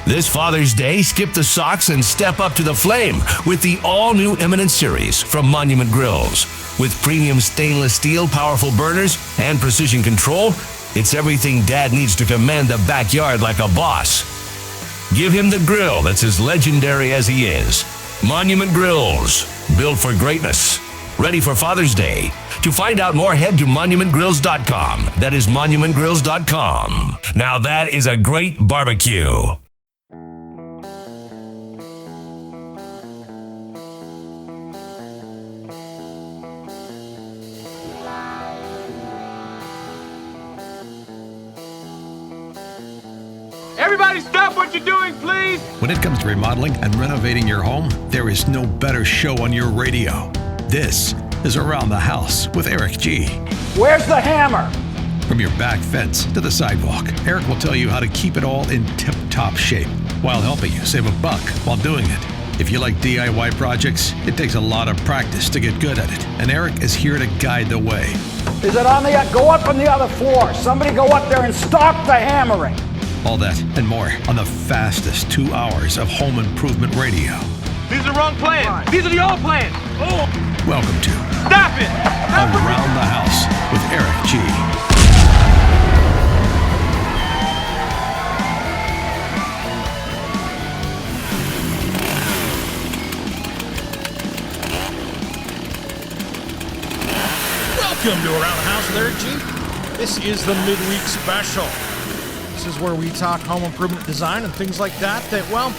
This Father's Day, skip the socks and step up to the flame with the all-new Eminence Series from Monument Grills. With premium stainless steel, powerful burners, and precision control, it's everything Dad needs to command the backyard like a boss. Give him the grill that's as legendary as he is. Monument Grills, built for greatness. Ready for Father's Day. To find out more, head to monumentgrills.com. That is monumentgrills.com. Now that is a great barbecue. Everybody stop what you're doing, please! When it comes to remodeling and renovating your home, there is no better show on your radio. This is Around the House with Eric G. Where's the hammer? From your back fence to the sidewalk, Eric will tell you how to keep it all in tip-top shape while helping you save a buck while doing it. If you like DIY projects, it takes a lot of practice to get good at it, and Eric is here to guide the way. Is it on the... Go up on the other floor. Somebody go up there and stop the hammering. All that and more on the fastest 2 hours of home improvement radio. These are the wrong plans. These are the old plans. Oh. Welcome to Stop it! Around the House with Eric G. Welcome to Around the House with Eric G. This is the midweek special. This is where we talk home improvement design and things like that, well,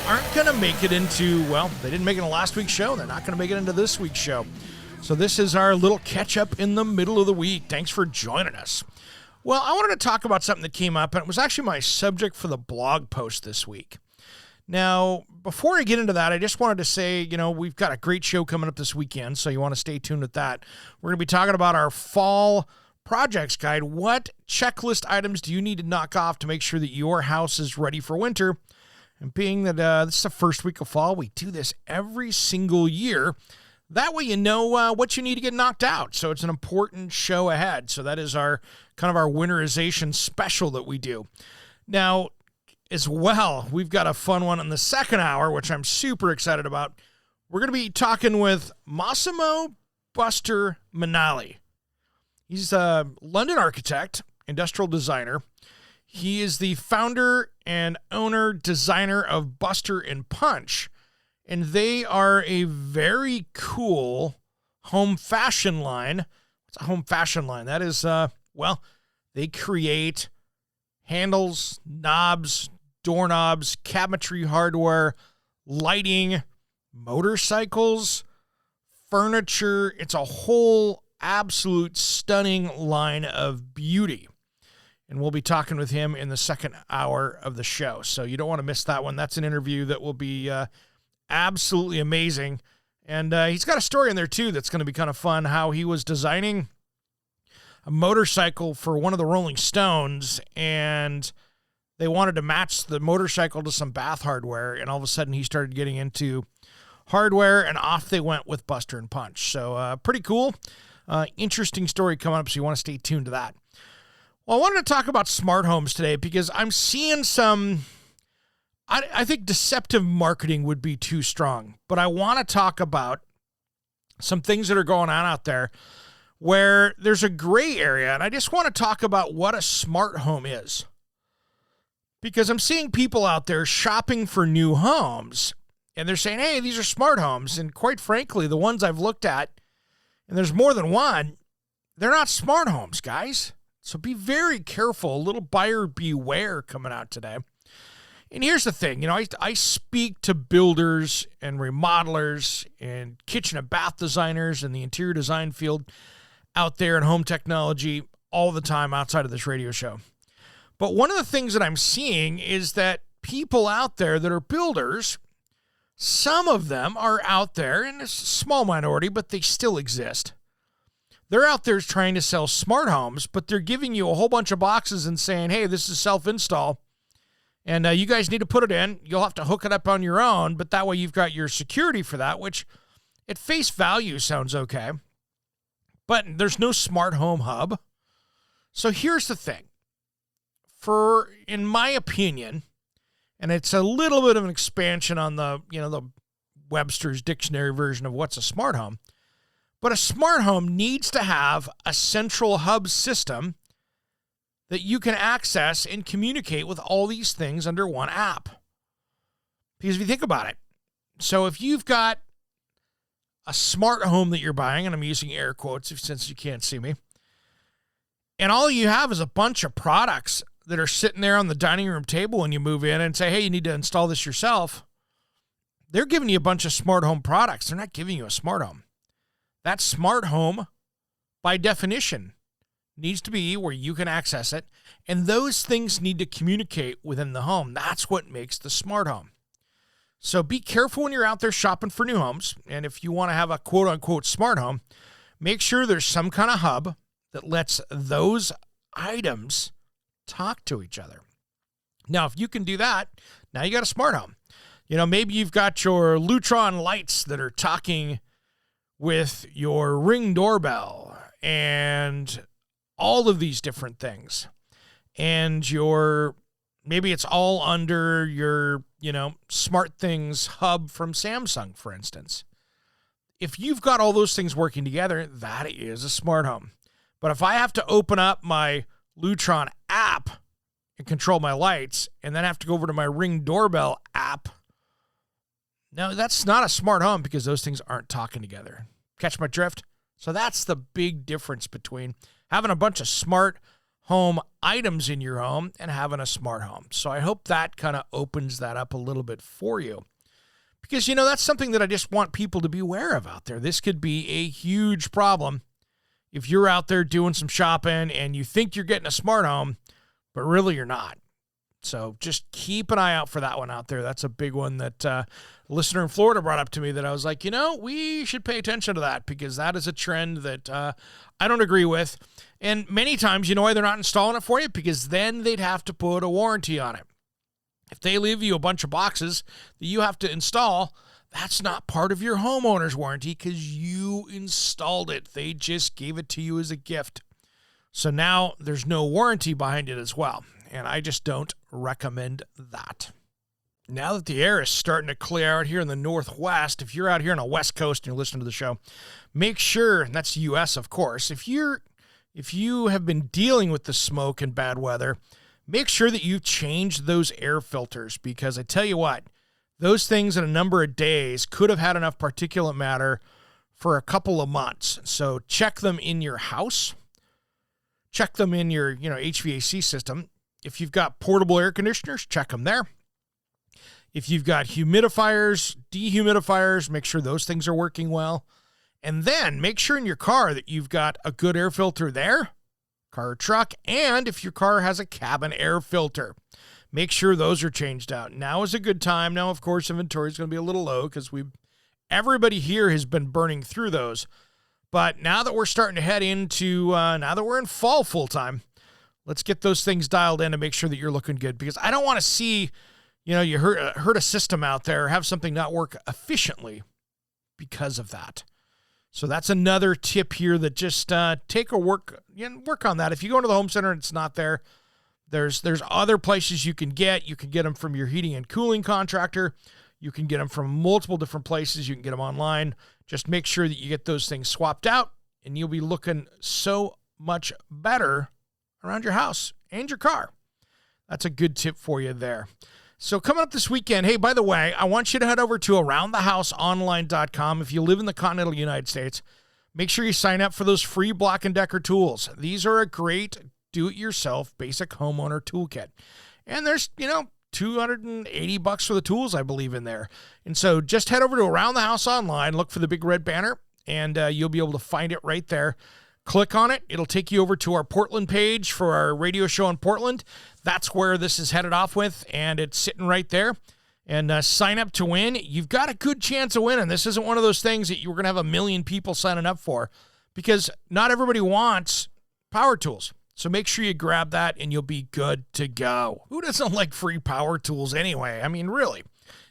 aren't going to make it into, they didn't make it in last week's show. They're not going to make it into this week's show. So this is our little catch-up in the middle of the week. Thanks for joining us. Well, I wanted to talk about something that came up, and it was actually my subject for the blog post this week. Now, before I get into that, I just wanted to say, we've got a great show coming up this weekend, so you want to stay tuned with that. We're going to be talking about our fall projects guide. What checklist items do you need to knock off to make sure that your house is ready for winter? And being that this is the first week of fall, we do this every single year. That way you know what you need to get knocked out. So it's an important show ahead. So that is our kind of our winterization special that we do. Now, as well, we've got a fun one in the second hour, which I'm super excited about. We're going to be talking with Massimo Buster Manali. He's a London architect, industrial designer. He is the founder and owner designer of Buster and Punch, and they are a very cool home fashion line. What's a home fashion line? That is, they create handles, knobs, doorknobs, cabinetry hardware, lighting, motorcycles, furniture. It's a whole absolute stunning line of beauty. And we'll be talking with him in the second hour of the show. So you don't want to miss that one. That's an interview that will be absolutely amazing. And he's got a story in there, too, that's going to be kind of fun, how he was designing a motorcycle for one of the Rolling Stones, and they wanted to match the motorcycle to some bath hardware, and all of a sudden he started getting into hardware, and off they went with Buster and Punch. So pretty cool. Interesting story coming up, so you want to stay tuned to that. Well, I wanted to talk about smart homes today because I'm seeing some, I think deceptive marketing would be too strong, but I want to talk about some things that are going on out there where there's a gray area, and I just want to talk about what a smart home is. Because I'm seeing people out there shopping for new homes, and they're saying, hey, these are smart homes, and quite frankly, the ones I've looked at, and there's more than one, they're not smart homes, guys. So be very careful. A little buyer beware coming out today. And here's the thing, I speak to builders and remodelers and kitchen and bath designers in the interior design field out there in home technology all the time outside of this radio show. But one of the things that I'm seeing is that people out there that are builders, some of them are out there, and it's a small minority, but they still exist. They're out there trying to sell smart homes, but they're giving you a whole bunch of boxes and saying, hey, this is self-install, and you guys need to put it in. You'll have to hook it up on your own, but that way you've got your security for that, which at face value sounds okay. But there's no smart home hub. So here's the thing. In my opinion, And it's a little bit of an expansion on the Webster's dictionary version of what's a smart home. But a smart home needs to have a central hub system that you can access and communicate with all these things under one app. Because if you think about it, so if you've got a smart home that you're buying, and I'm using air quotes since you can't see me, and all you have is a bunch of products that are sitting there on the dining room table when you move in and say, hey, you need to install this yourself, they're giving you a bunch of smart home products. They're not giving you a smart home. That smart home, by definition, needs to be where you can access it, and those things need to communicate within the home. That's what makes the smart home. So be careful when you're out there shopping for new homes, and if you want to have a quote-unquote smart home, make sure there's some kind of hub that lets those items talk to each other. Now, if you can do that, now you got a smart home. Maybe you've got your Lutron lights that are talking with your Ring doorbell and all of these different things. And maybe it's all under your, SmartThings hub from Samsung, for instance. If you've got all those things working together, that is a smart home. But if I have to open up my Lutron app and control my lights, and then have to go over to my Ring doorbell app, no, that's not a smart home because those things aren't talking together. Catch my drift? So that's the big difference between having a bunch of smart home items in your home and having a smart home. So I hope that kind of opens that up a little bit for you. Because, that's something that I just want people to be aware of out there. This could be a huge problem if you're out there doing some shopping and you think you're getting a smart home, but really you're not. So just keep an eye out for that one out there. That's a big one that a listener in Florida brought up to me that I was like, we should pay attention to that because that is a trend that I don't agree with. And many times, why they're not installing it for you? Because then they'd have to put a warranty on it. If they leave you a bunch of boxes that you have to install, that's not part of your homeowner's warranty because you installed it. They just gave it to you as a gift. So now there's no warranty behind it as well. And I just don't recommend that. Now that the air is starting to clear out here in the Northwest, if you're out here on the West Coast and you're listening to the show, make sure, and that's U.S. of course, if you have been dealing with the smoke and bad weather, make sure that you change those air filters because I tell you what, those things in a number of days could have had enough particulate matter for a couple of months. So check them in your house. Check them in your, HVAC system. If you've got portable air conditioners, check them there. If you've got humidifiers, dehumidifiers, make sure those things are working well. And then make sure in your car that you've got a good air filter there, car or truck, and if your car has a cabin air filter, make sure those are changed out. Now is a good time. Now, of course, inventory is going to be a little low because everybody here has been burning through those. But now that we're starting to head into, now that we're in fall full time, let's get those things dialed in to make sure that you're looking good because I don't want to see, you hurt a system out there or have something not work efficiently because of that. So that's another tip here that just work on that. If you go into the home center and it's not there, there's other places you can get. You can get them from your heating and cooling contractor. You can get them from multiple different places. You can get them online. Just make sure that you get those things swapped out and you'll be looking so much better around your house and your car. That's a good tip for you there. So coming up this weekend, hey, by the way, I want you to head over to AroundTheHouseOnline.com. If you live in the continental United States, make sure you sign up for those free Black & Decker tools. These are a great do-it-yourself basic homeowner toolkit. And there's, $280 for the tools, I believe, in there. And so just head over to Around the House Online, look for the big red banner, and you'll be able to find it right there. Click on it. It'll take you over to our Portland page for our radio show in Portland. That's where this is headed off with, and it's sitting right there. And sign up to win. You've got a good chance of winning. This isn't one of those things that you're going to have 1 million people signing up for because not everybody wants power tools. So make sure you grab that, and you'll be good to go. Who doesn't like free power tools anyway? I mean, really.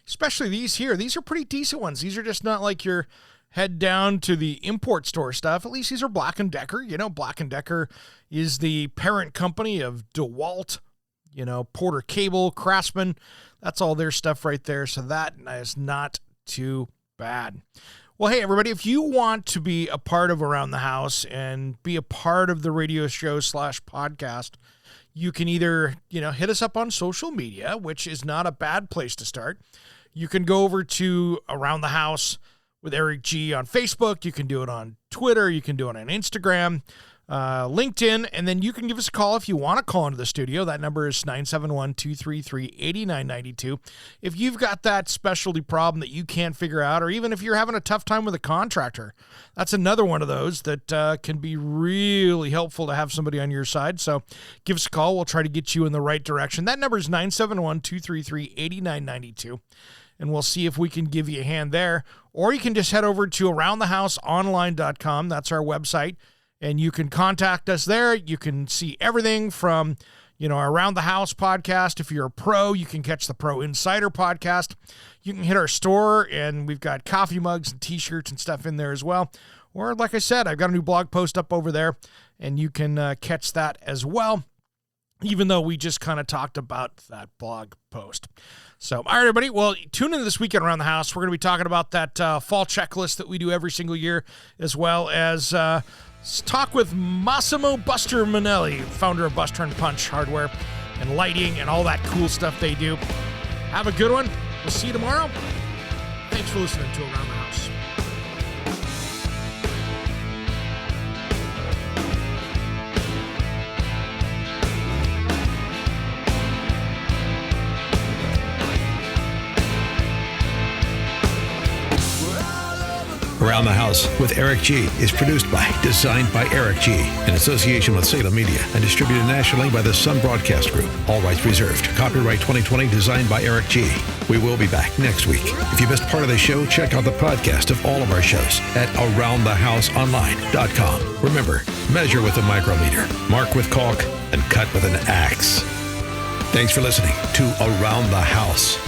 Especially these here. These are pretty decent ones. These are just not like your head down to the import store stuff. At least these are Black & Decker. Black & Decker is the parent company of DeWalt Porter Cable, Craftsman. That's all their stuff right there. So that is not too bad. Well, hey, everybody, if you want to be a part of Around the House and be a part of the radio show / podcast, you can either, hit us up on social media, which is not a bad place to start. You can go over to Around the House with Eric G on Facebook. You can do it on Twitter. You can do it on Instagram, LinkedIn, and then you can give us a call if you want to call into the studio. That number is 971-233-8992. If you've got that specialty problem that you can't figure out, or even if you're having a tough time with a contractor, that's another one of those that can be really helpful to have somebody on your side. So give us a call. We'll try to get you in the right direction. That number is 971-233-8992. And we'll see if we can give you a hand there. Or you can just head over to aroundthehouseonline.com. That's our website. And you can contact us there. You can see everything from, our Around the House podcast. If you're a pro, you can catch the Pro Insider podcast. You can hit our store, and we've got coffee mugs and T-shirts and stuff in there as well. Or, like I said, I've got a new blog post up over there, and you can catch that as well, even though we just kind of talked about that blog post. So, all right, everybody. Well, tune in this weekend Around the House. We're going to be talking about that fall checklist that we do every single year, as well as talk with Massimo Buster Manelli, founder of Buster and Punch Hardware and Lighting and all that cool stuff they do. Have a good one. We'll see you tomorrow. Thanks for listening to Around the House. Around the House with Eric G is produced by, designed by Eric G, in association with Salem Media, and distributed nationally by the Sun Broadcast Group. All rights reserved. Copyright 2020, designed by Eric G. We will be back next week. If you missed part of the show, check out the podcast of all of our shows at AroundTheHouseOnline.com. Remember, measure with a micrometer, mark with caulk, and cut with an axe. Thanks for listening to Around the House.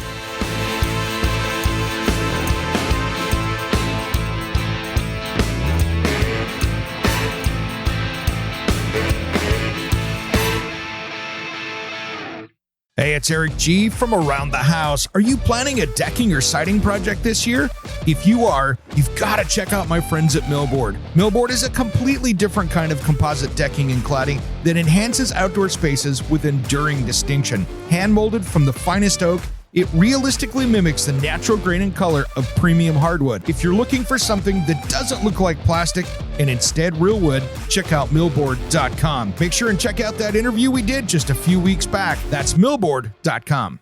Hey, it's Eric G from Around the House. Are you planning a decking or siding project this year? If you are, you've got to check out my friends at Millboard. Millboard is a completely different kind of composite decking and cladding that enhances outdoor spaces with enduring distinction. Hand-molded from the finest oak, it realistically mimics the natural grain and color of premium hardwood. If you're looking for something that doesn't look like plastic and instead real wood, check out millboard.com. Make sure and check out that interview we did just a few weeks back. That's millboard.com.